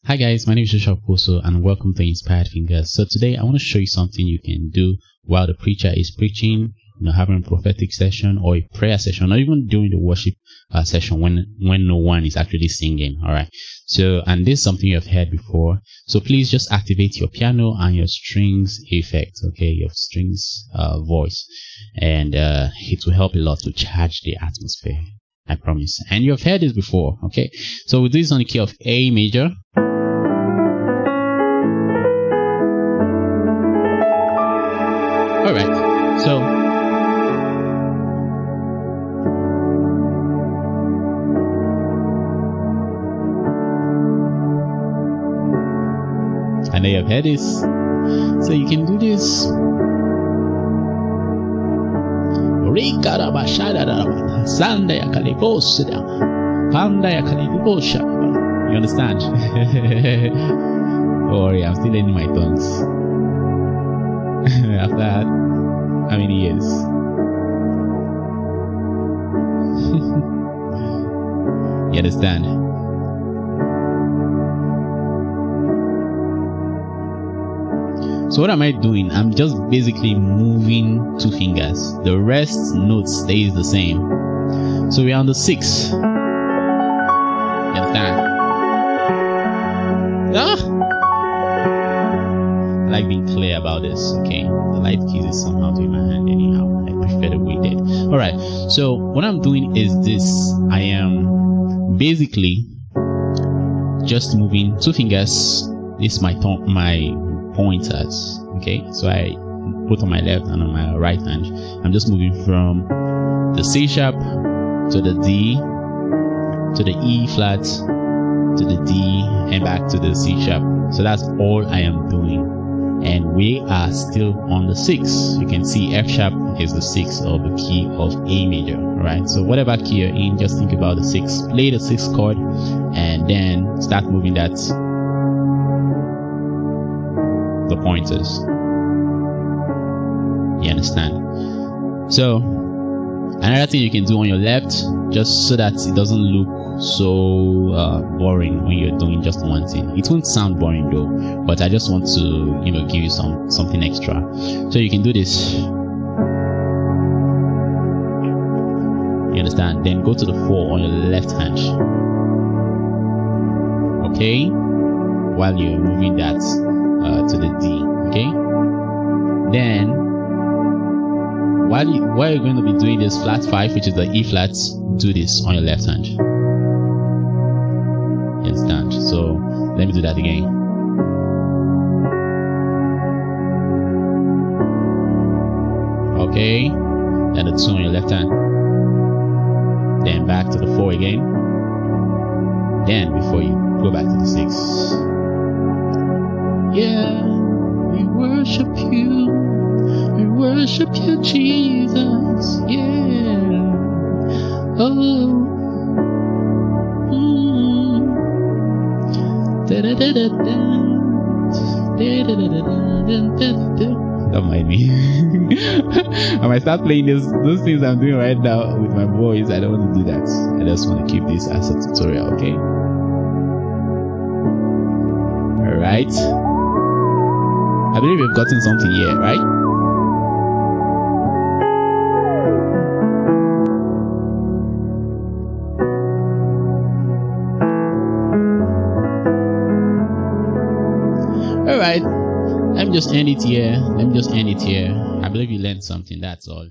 Hi guys, my name is Okposo and welcome to Inspired Fingers. So today I want to show you something you can do while the preacher is preaching, having a prophetic session or a prayer session, or even during the worship session when no one is actually singing. All right. So, and this is something you have heard before. So please just activate your piano and your strings effect. Okay, your strings voice, and it will help a lot to charge the atmosphere. I promise. And you've heard this before. Okay. So we'll do this on the key of A major. All right, so I know you've heard this, so you can do this. You understand? Don't worry, I'm still learning my tongues. After that, how many years? You understand? So what am I doing? I'm just basically moving two fingers. The rest note stays the same. So we're on the 6. You understand? I like being clear about this, okay? The light keys is somehow in my hand anyhow. I prefer the way that. Alright, so what I'm doing is this. I am basically just moving two fingers. This is my pointers, okay? So I put on my left and on my right hand. I'm just moving from the C sharp to the D to the E flat to the D and back to the C sharp. So that's all I am doing. And we are still on the 6. You can see F sharp is the 6 of the key of A major. Alright, so whatever key you're in, just think about the 6. Play the 6 chord and then start moving the pointers. You understand? So another thing you can do on your left, just so that it doesn't look so boring when you're doing just one thing. It won't sound boring though, but I just want to give you something extra. So you can do this. You understand? Then go to the 4 on your left hand, okay, while you're moving that to the D, okay. Then while you're going to be doing this flat 5, which is the E flat, do this on your left hand. You understand? So let me do that again. Okay, and the 2 on your left hand. Then back to the 4 again. Then before you go back to the 6. Yeah, we worship you. We worship you, Jesus. Yeah. Oh. Don't mind me. I might start playing those things I'm doing right now with my voice. I don't want to do that. I just want to keep this as a tutorial, okay? Alright. I believe we've gotten something here, right? Alright, let me just end it here. I believe you learned something, that's all.